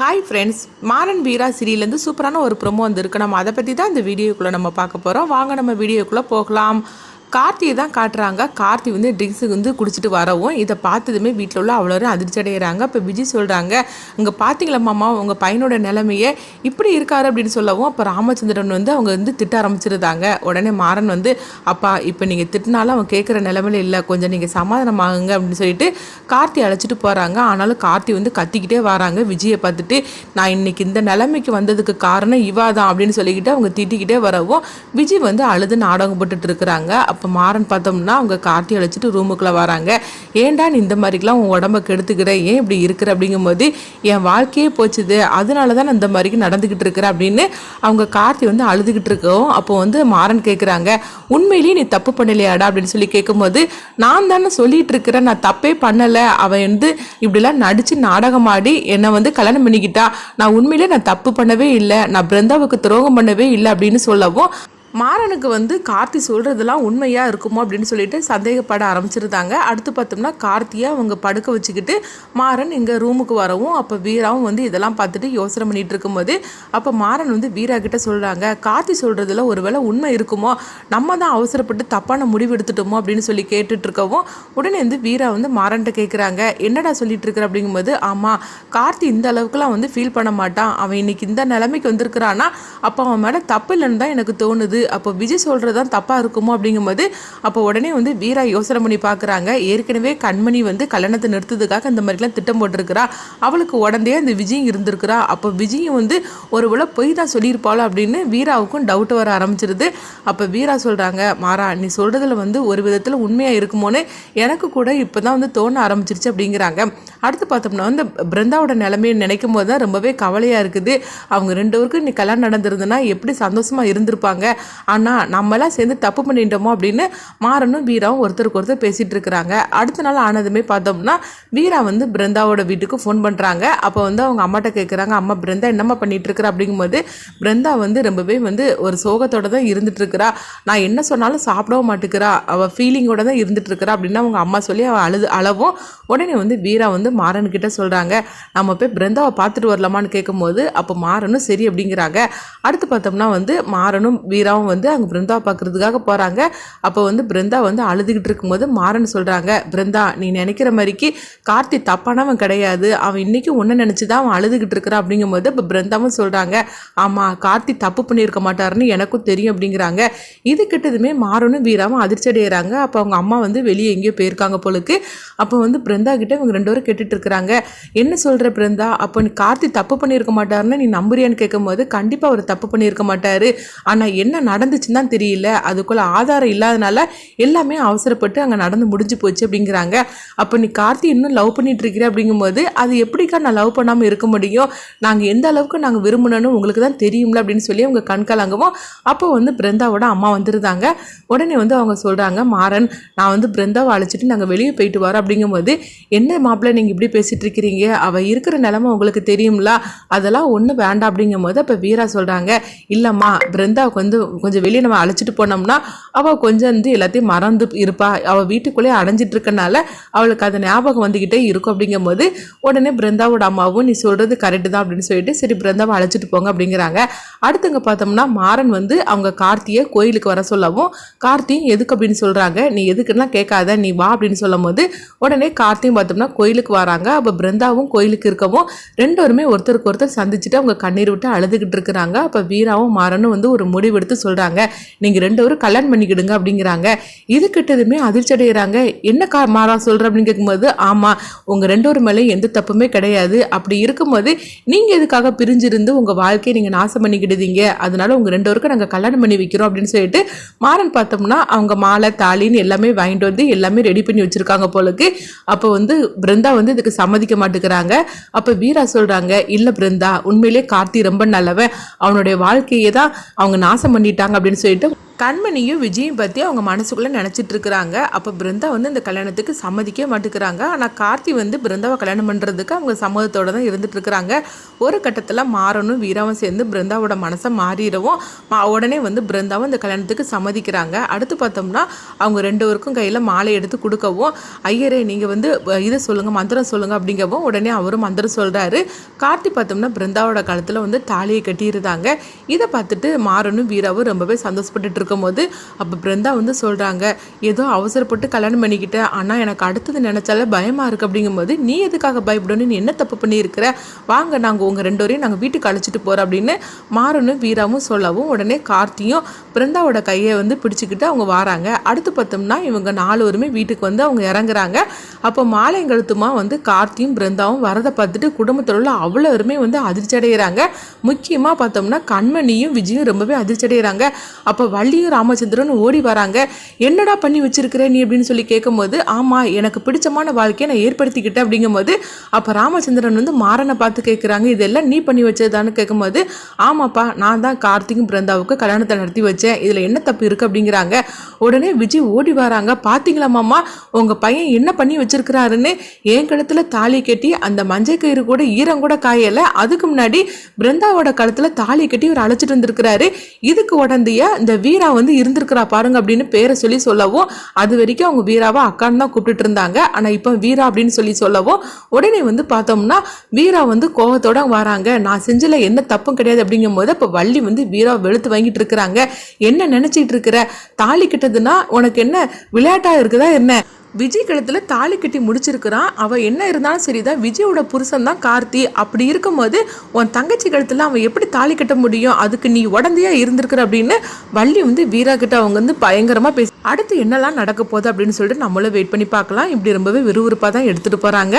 Hi friends, Maran வீரா சீரியல்லேருந்து சூப்பரான ஒரு promo வந்திருக்கு. நம்ம அதை பற்றி தான் இந்த வீடியோக்குள்ளே நம்ம பார்க்க போகிறோம். வாங்க நம்ம வீடியோக்குள்ளே போகலாம். கார்த்தியை தான் காட்டுறாங்க. கார்த்தி வந்து ட்ரிங்க்ஸுக்கு வந்து குடிச்சிட்டு வரவும் இதை பார்த்ததுமே வீட்டில் உள்ள அவ்வளோ அதிர்ச்சி அடைகிறாங்க. இப்போ விஜய் சொல்கிறாங்க, இங்கே பார்த்தீங்களா மாமா உங்கள் பையனோட நிலைமையே இப்படி இருக்காரு அப்படின்னு சொல்லவும் அப்போ ராமச்சந்திரன் வந்து அவங்க வந்து திட்ட ஆரம்பிச்சிருந்தாங்க. உடனே மாறன் வந்து, அப்பா இப்போ நீங்கள் திட்டினாலும் அவன் கேட்குற நிலைமையில இல்லை, கொஞ்சம் நீங்கள் சமாதானமாகுங்க அப்படின்னு சொல்லிட்டு கார்த்தி அழைச்சிட்டு போகிறாங்க. ஆனாலும் கார்த்தி வந்து கத்திக்கிட்டே வராங்க. விஜயை பார்த்துட்டு, நான் இன்னைக்கு இந்த நிலைமைக்கு வந்ததுக்கு காரணம் இவா தான் அப்படின்னு சொல்லிக்கிட்டு அவங்க திட்டிக்கிட்டே வரவும் விஜய் வந்து அழுது நாடகம் போட்டுட்டு இருக்கிறாங்க. அப்போ மாறன் பார்த்தோம்னா அவங்க கார்த்தி அழைச்சிட்டு ரூமுக்குள்ளே வராங்க. ஏன்டா நீ இந்த மாதிரிக்கெலாம் உன் உடம்பை கெடுத்துக்கிற, ஏன் இப்படி இருக்கிற அப்படிங்கும்போது என் வாழ்க்கையே போச்சுது, அதனால தான் நான் இந்த மாதிரிக்கு நடந்துக்கிட்டு இருக்கிறேன் அப்படின்னு அவங்க கார்த்தி வந்து அழுதுகிட்டு இருக்கோம். அப்போ வந்து மாறன் கேட்குறாங்க, உண்மையிலேயே நீ தப்பு பண்ணலையாடா அப்படின்னு சொல்லி கேட்கும்போது, நான் தானே சொல்லிட்டு இருக்கிறேன் நான் தப்பே பண்ணலை, அவன் வந்து இப்படிலாம் நடித்து நாடகம் ஆடி என்னை வந்து கல்யாணம் பண்ணிக்கிட்டா, நான் உண்மையிலே நான் தப்பு பண்ணவே இல்லை, நான் பிருந்தாவுக்கு துரோகம் பண்ணவே இல்லை அப்படின்னு சொல்லவும் மாறனுக்கு வந்து கார்த்தி சொல்கிறதெல்லாம் உண்மையாக இருக்குமோ அப்படின்னு சொல்லிட்டு சந்தேகப்பட ஆரம்பிச்சிருந்தாங்க. அடுத்து பார்த்தோம்னா கார்த்தியை அவங்க படுக்க வச்சுக்கிட்டு மாறன் எங்கள் ரூமுக்கு வரவும் அப்போ வீராவும் வந்து இதெல்லாம் பார்த்துட்டு யோசனை பண்ணிகிட்டு இருக்கும்போது அப்போ மாறன் வந்து வீரா கிட்ட சொல்கிறாங்க, கார்த்தி சொல்கிறதுல ஒருவேளை உண்மை இருக்குமோ, நம்ம தான் அவசரப்பட்டு தப்பான முடிவு எடுத்துட்டோமோ அப்படின்னு சொல்லி கேட்டுட்டு இருக்கவும் உடனே வந்து வீரா வந்து மாறன்ட்ட கேட்குறாங்க, என்னடா சொல்லிட்டு இருக்கிற அப்படிங்கும்போது, ஆமாம் கார்த்தி இந்த அளவுக்குலாம் வந்து ஃபீல் பண்ண மாட்டான், அவன் இன்னைக்கு இந்த நிலைமைக்கு வந்திருக்கிறான்னா அப்போ அவன் மேலே தப்பு இல்லைன்னு தான் எனக்கு தோணுது, அப்போ விஜய் சொல்கிறது தான் தப்பாக இருக்குமோ அப்படிங்கும்போது அப்போ உடனே வந்து வீரா யோசனை பண்ணி பார்க்குறாங்க. ஏற்கனவே கண்மணி வந்து கல்யாணத்தை நிறுத்ததுக்காக இந்த மாதிரிலாம் திட்டம் போட்டிருக்கிறா, அவளுக்கு உடனே அந்த விஜயும் இருந்திருக்கிறா, அப்போ விஜயும் வந்து ஒரு வேளை பொய் தான் சொல்லியிருப்பாளோ அப்படின்னு வீராவுக்கும் டவுட் வர ஆரம்பிச்சிருது. அப்போ வீரா சொல்கிறாங்க, மாறா நீ சொல்கிறதுல வந்து ஒரு விதத்தில் உண்மையாக இருக்குமோன்னு எனக்கு கூட இப்போ தான் வந்து தோண ஆரம்பிச்சிருச்சு அப்படிங்கிறாங்க. அடுத்து பார்த்தோம்னா வந்து பிருந்தாவோட நிலைமையை நினைக்கும் போது தான் ரொம்பவே கவலையாக இருக்குது. அவங்க ரெண்டு பேருக்கும் இன்னைக்கு கல்யாணம் நடந்திருந்ததுன்னா எப்படி சந்தோஷமாக இருந்திருப்பாங்க, ஆனால் நம்மளாம் சேர்ந்து தப்பு பண்ணிட்டோமோ அப்படின்னு மாறனும் வீராவும் ஒருத்தருக்கு ஒருத்தர் பேசிகிட்டு இருக்கிறாங்க. அடுத்த நாள் ஆனதுமே பார்த்தோம்னா வீரா வந்து பிருந்தாவோட வீட்டுக்கு ஃபோன் பண்ணுறாங்க. அப்போ வந்து அவங்க அம்மாட்ட கேட்குறாங்க, அம்மா பிருந்தா என்னம்மா பண்ணிகிட்டு இருக்கிறா அப்படிங்கும்போது பிருந்தா வந்து ரொம்பவே வந்து ஒரு சோகத்தோடு தான் இருந்துட்டு இருக்கிறா, நான் என்ன சொன்னாலும் சாப்பிடவும் மாட்டேங்கிறா, அவள் ஃபீலிங்கோட தான் இருந்துட்டு இருக்கிறா அப்படின்னு அவங்க அம்மா சொல்லி அவள் அளவும் உடனே வந்து வீரா வந்து மாறன்கிட்ட சொல்கிறாங்க, நம்ம போய் பிருந்தாவை பார்த்துட்டு வரலாமான்னு கேட்கும்போது அப்போ மாறனும் சரி அப்படிங்கிறாங்க. அடுத்து பார்த்தோம்னா வந்து மாறனும் வீராவும் வந்து அங்கே பிருந்தாவை பார்க்குறதுக்காக போகிறாங்க. அப்போ வந்து பிருந்தா வந்து அழுதுகிட்டு இருக்கும்போது மாறன் சொல்கிறாங்க, பிருந்தா நீ நினைக்கிற மாதிரிக்கு கார்த்தி தப்பானவன் கிடையாது, அவன் இன்றைக்கி ஒன்று நினச்சி தான் அவன் அழுதுகிட்டு இருக்கிறான் அப்படிங்கும்போது இப்போ பிருந்தாவும் சொல்கிறாங்க, ஆமாம் கார்த்தி தப்பு பண்ணியிருக்க மாட்டாருன்னு எனக்கும் தெரியும் அப்படிங்கிறாங்க. இது கிட்டதுமே மாறனும் வீராவும் அதிர்ச்சி அடைகிறாங்க. அப்போ அவங்க அம்மா வந்து வெளியே எங்கேயோ போயிருக்காங்க போலுக்கு. அப்போ வந்து பிருந்தா கிட்ட இவங்க ரெண்டு பேரும் கேட்டுட்டு இருக்கிறாங்க, என்ன சொல்கிற பிருந்தா, அப்போ நீ கார்த்தி தப்பு பண்ணியிருக்க மாட்டாருன்னு நீ நம்புறியான்னு கேட்கும்போது, கண்டிப்பாக அவர் தப்பு பண்ணியிருக்க மாட்டார், ஆனால் என்ன நடந்துச்சுன்னு தான் தெரியல, அதுக்குள்ள ஆதாரம் இல்லாதனால எல்லாமே அவசரப்பட்டு அங்கே நடந்து முடிஞ்சு போச்சு அப்படிங்கிறாங்க. அப்போ நீ கார்த்தி இன்னும் லவ் பண்ணிட்டு இருக்கிற அப்படிங்கும்போது அது எப்படிக்கா நான் லவ் பண்ணாமல் இருக்க முடியும், நாங்கள் எந்த அளவுக்கு நாங்கள் விரும்பணும்னு உங்களுக்கு தான் தெரியும்ல அப்படின்னு சொல்லி அவங்க கண்கலங்கவும் அப்போ வந்து பிருந்தாவோட அம்மா வந்துருந்தாங்க. உடனே வந்து அவங்க சொல்கிறாங்க, மாறன் நான் வந்து பிருந்தாவை அழைச்சிட்டு நாங்கள் வெளியே போயிட்டு வரோம் அப்படிங்கும்போது, என்ன மாப்பிள்ளை நீங்கள் இப்படி பேசிகிட்டு இருக்கிறீங்க, அவள் இருக்கிற நிலைமை உங்களுக்கு தெரியும்ல, அதெல்லாம் ஒன்றும் வேண்டாம் அப்படிங்கும்போது அப்போ வீரா சொல்கிறாங்க, இல்லைம்மா பிருந்தாவுக்கு வந்து கொஞ்சம் வெளியே நம்ம அழைச்சிட்டு போனோம்னா அவள் கொஞ்சம் வந்து எல்லாத்தையும் மறந்து இருப்பா, அவள் வீட்டுக்குள்ளேயே அடைஞ்சிட்டு இருக்கனால அவளுக்கு அது ஞாபகம் வந்துக்கிட்டே இருக்கும் அப்படிங்கும்போது உடனே பிருந்தாவோட அம்மாவும் நீ சொல்கிறது கரெக்டு தான் அப்படின்னு சொல்லிட்டு சரி பிருந்தாவை அழைச்சிட்டு போங்க அப்படிங்கிறாங்க. அடுத்தவங்க பார்த்தோம்னா மாறன் வந்து அவங்க கார்த்தியை கோயிலுக்கு வர சொல்லவும் கார்த்தியும் எதுக்கு அப்படின்னு சொல்கிறாங்க, நீ எதுக்குன்னா கேட்காத நீ வா அப்படின்னு சொல்லும் போது உடனே கார்த்தியும் பார்த்தோம்னா கோயிலுக்கு வராங்க. அப்போ பிருந்தாவும் கோயிலுக்கு இருக்கவும் ரெண்டோருமே ஒருத்தருக்கு ஒருத்தர் சந்திச்சுட்டு அவங்க கண்ணீர் விட்டு அழுதுகிட்டு இருக்கிறாங்க. அப்போ வீராவும் மாறனும் வந்து ஒரு முடிவெடுத்து சொல்கிறாங்க, நீங்கள் ரெண்டு பேரும் கல்யாணம் பண்ணிக்கிடுங்க அப்படிங்கிறாங்க. இது கிட்டதுமே அதிர்ச்சி அடைகிறாங்க. என்ன மாறா சொல்கிற அப்படின்னு கேட்கும்போது, ஆமாம் உங்கள் ரெண்டு பேரும் மேலே எந்த தப்புமே கிடையாது, அப்படி இருக்கும்போது நீங்கள் எதுக்காக பிரிஞ்சிருந்து உங்கள் வாழ்க்கையை நீங்கள் நாசம் பண்ணிக்கிடுதீங்க, அதனால உங்கள் ரெண்டு பேருக்கும் நாங்கள் கல்யாணம் பண்ணி வைக்கிறோம் அப்படின்னு சொல்லிட்டு மாறன் பார்த்தோம்னா அவங்க மாலை தாலின்னு எல்லாமே வாங்கிட்டு வந்து எல்லாமே ரெடி பண்ணி வச்சுருக்காங்க போலுக்கு. அப்போ வந்து பிருந்தா வந்து இதுக்கு சம்மதிக்க மாட்டேங்கிறாங்க. அப்போ வீரா சொல்கிறாங்க, இல்லை பிருந்தா உண்மையிலே கார்த்தி ரொம்ப நல்லவன், அவனுடைய வாழ்க்கையை தான் அவங்க நாசம் பண்ணிட்டாங்க அப்படின்னு சொல்லிட்டு கண்மணியும் விஜயும் பற்றி அவங்க மனசுக்குள்ளே நினச்சிட்டு இருக்கிறாங்க. அப்போ பிருந்தா வந்து இந்த கல்யாணத்துக்கு சம்மதிக்கவே மாட்டேங்கிறாங்க. ஆனால் கார்த்தி வந்து பிருந்தாவை கல்யாணம் பண்ணுறதுக்கு அவங்க சம்மதத்தோடு தான் இருந்துட்டு இருக்கிறாங்க. ஒரு கட்டத்தில் மாறனும் வீராவும் சேர்ந்து பிருந்தாவோட மனசை மாறிடவும் உடனே வந்து பிருந்தாவும் இந்த கல்யாணத்துக்கு சம்மதிக்கிறாங்க. அடுத்து பார்த்தோம்னா அவங்க 2 பேருக்கும் கையில் மாலை எடுத்து கொடுக்கவும், ஐயரே நீங்கள் வந்து இதை சொல்லுங்கள், மந்திரம் சொல்லுங்கள் அப்படிங்கவும் உடனே அவரும் மந்திரம் சொல்கிறாரு. கார்த்தி பார்த்தோம்னா பிருந்தாவோட காலத்தில் வந்து தாலியை கட்டியிருந்தாங்க. இதை பார்த்துட்டு மாறனும் வீராவும் ரொம்பவே சந்தோஷப்பட்டு இருக்கும்போது அப்போ பிருந்தா வந்து சொல்கிறாங்க, ஏதோ அவசரப்பட்டு கல்யாணம் பண்ணிக்கிட்டேன், ஆனால் எனக்கு அடுத்தது நினச்சாலே பயமாக இருக்குது. அப்படிங்கும்போது நீ எதுக்காக பயப்படணும், நீ என்ன தப்பு பண்ணியிருக்கிற, வாங்க நாங்கள் உங்கள் 2 பேரையும் நாங்கள் வீட்டுக்கு அழைச்சிட்டு போகிறோம் அப்படின்னு மாறனும் வீராவும் சொல்லவும் உடனே கார்த்தியும் பிருந்தாவோட கையை வந்து பிடிச்சிக்கிட்டு அவங்க வராங்க. அடுத்து பார்த்தோம்னா இவங்க 4 பேருமே வீட்டுக்கு வந்து அவங்க இறங்குறாங்க. அப்போ மாலைங்கழுத்துமா வந்து கார்த்தியும் பிருந்தாவும் வரதை பார்த்துட்டு குடும்பத்தில் உள்ள அவ்வளோ பேருமே வந்து அதிர்ச்சி அடைகிறாங்க. முக்கியமாக பார்த்தோம்னா கண்மணியும் விஜயும் ரொம்பவே அதிர்ச்சி அடைகிறாங்க. அப்போ வள்ளியும் ராமச்சந்திரன் ஓடி வராங்க. என்னடா பண்ணி வச்சிருக்கிற நீ அப்படின்னு சொல்லி கேட்கும்போது, ஆமாம் எனக்கு பிடிச்சமான வாழ்க்கையை நான் ஏற்படுத்திக்கிட்டேன் அப்படிங்கும்போது அப்போ ராமச்சந்திரன் வந்து மாறனை பார்த்து கேட்குறாங்க, இதெல்லாம் நீ பண்ணி வச்சதான்னு கேட்கும்போது, ஆமாப்பா நான் தான் கார்த்திக்கும் பிருந்தாவுக்கு கல்யாணத்தை நடத்தி வச்சேன், இதில் என்ன தப்பு இருக்குது அப்படிங்கிறாங்க. உடனே விஜய் ஓடி வராங்க. பார்த்தீங்களா மாமா உங்கள் பையன் என்ன பண்ணி வச்சிருக்கிறாருன்னு, என் கழுத்தில் தாலி கட்டி அந்த மஞ்சள் கயிறு கூட ஈரம் கூட காயலை, அதுக்கு முன்னாடி பிருந்தாவோட கழுத்தில் தாலி கட்டி ஒரு அழைச்சிட்டு வந்திருக்கிறாரு, இதுக்கு உடந்தைய இந்த வீரா வந்து இருந்திருக்கிறா பாருங்க அப்படின்னு பேரை சொல்லவும், அது வரைக்கும் அவங்க வீராவை அக்கான்னு தான் கூப்பிட்டு இருந்தாங்க. ஆனால் இப்போ வீரா அப்படின்னு சொல்லவும் உடனே வந்து பார்த்தோம்னா வீரா வந்து கோபத்தோட வராங்க. நான் செஞ்சல என்ன தப்பும் கிடையாது அப்படிங்கும் போது இப்போ வள்ளி வந்து வீரா வெளுத்து வாங்கிட்டு இருக்கிறாங்க. என்ன நினைச்சிட்டு இருக்கிற, தாலி கிட்டதுன்னா உனக்கு என்ன விளையாட்டா இருக்குதா என்ன, விஜய் கழுத்தில் தாலி கட்டி முடிச்சிருக்கிறான், அவன் என்ன இருந்தாலும் சரிதான், விஜயோட புருஷன் தான் கார்த்தி, அப்படி இருக்கும்போது உன் தங்கச்சி கழுத்தில் அவன் எப்படி தாலி கட்ட முடியும், அதுக்கு நீ உடந்தையா இருந்திருக்கிற அப்படின்னு வள்ளி வந்து வீரா கிட்ட அவங்க வந்து பயங்கரமாக பேசி அடுத்து என்னெல்லாம் நடக்க போகுது அப்படின்னு சொல்லிட்டு நம்மளும் வெயிட் பண்ணி பார்க்கலாம். இப்படி ரொம்பவே விறுவிறுப்பாக தான் எடுத்துகிட்டு போகிறாங்க.